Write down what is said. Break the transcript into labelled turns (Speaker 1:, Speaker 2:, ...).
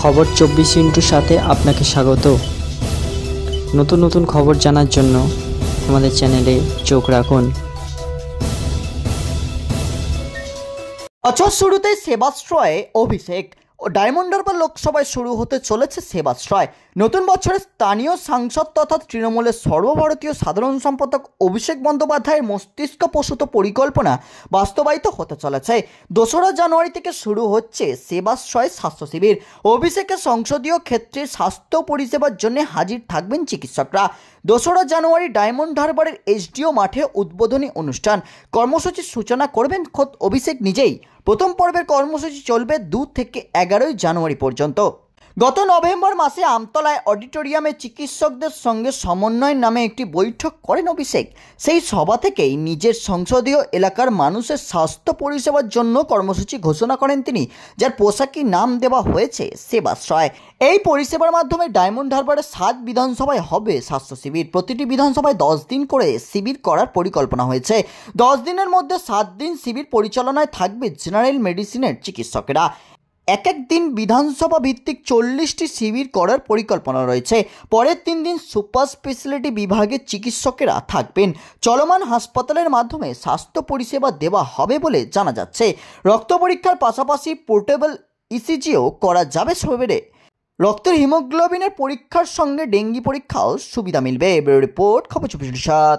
Speaker 1: খবর 24 সাথে আপনাকে স্বাগত। নতুন নতুন খবর জানার জন্য আমাদের চ্যানেলে চোখ রাখুন।
Speaker 2: বছর শুরুতেই সেবাশ্রয়ে অভিষেক ও ডায়মন্ড হারবার লোকসভায় শুরু হতে চলেছে সেবাশ্রয়। নতুন বছরে স্থানীয় সাংসদ তথা তৃণমূলের সর্বভারতীয় সাধারণ সম্পাদক অভিষেক বন্দ্যোপাধ্যায়ের মস্তিষ্কপ্রসূত পরিকল্পনা বাস্তবায়িত হতে চলেছে। 2রা জানুয়ারি থেকে শুরু হচ্ছে সেবাশ্রয় স্বাস্থ্য শিবির। অভিষেকের সংসদীয় ক্ষেত্রে স্বাস্থ্য পরিষেবার জন্য হাজির থাকবেন চিকিৎসকরা। 2রা জানুয়ারি ডায়মন্ড হারবারের এসডিও মাঠে উদ্বোধনী অনুষ্ঠান। কর্মসূচির সূচনা করবেন খোদ অভিষেক নিজেই। প্রথম পর্বের কর্মসূচি চলবে 2 থেকে 11 জানুয়ারি পর্যন্ত। গত নভেম্বর মাসে আমতলায় অডিটোরিয়ামে চিকিৎসকদের সঙ্গে সমন্বয় নামে একটি বৈঠক করেন অভিষেক। সেই সভা থেকেই নিজের সংসদীয় এলাকার মানুষের স্বাস্থ্য পরিষেবার জন্য কর্মসূচি ঘোষণা করেন তিনি, যার পোশাকি নাম দেওয়া হয়েছে সেবাশ্রয়। এই পরিষেবার মাধ্যমে ডায়মন্ড হারবারের 7 বিধানসভায় হবে স্বাস্থ্য শিবির। প্রতিটি বিধানসভায় 10 দিন করে শিবির করার পরিকল্পনা হয়েছে। 10 দিনের মধ্যে 7 দিন শিবির পরিচালনায় থাকবে জেনারেল মেডিসিনের চিকিৎসকেরা। এক দিন বিধানসভা ভিত্তিক 40টি শিবির করার পরিকল্পনা রয়েছে। পরের 3 দিন সুপার স্পেশালিটি বিভাগের চিকিৎসকেরা থাকবেন। চলমান হাসপাতালের মাধ্যমে স্বাস্থ্য পরিষেবা দেওয়া হবে বলে জানা যাচ্ছে। রক্ত পরীক্ষার পাশাপাশি পোর্টেবল ইসিজিও করা যাবে শিবিরে। রক্তের হিমোগ্লোবিনের পরীক্ষার সঙ্গে ডেঙ্গি পরীক্ষাও সুবিধা মিলবে। ব্যুরো রিপোর্ট, খবর 24/7।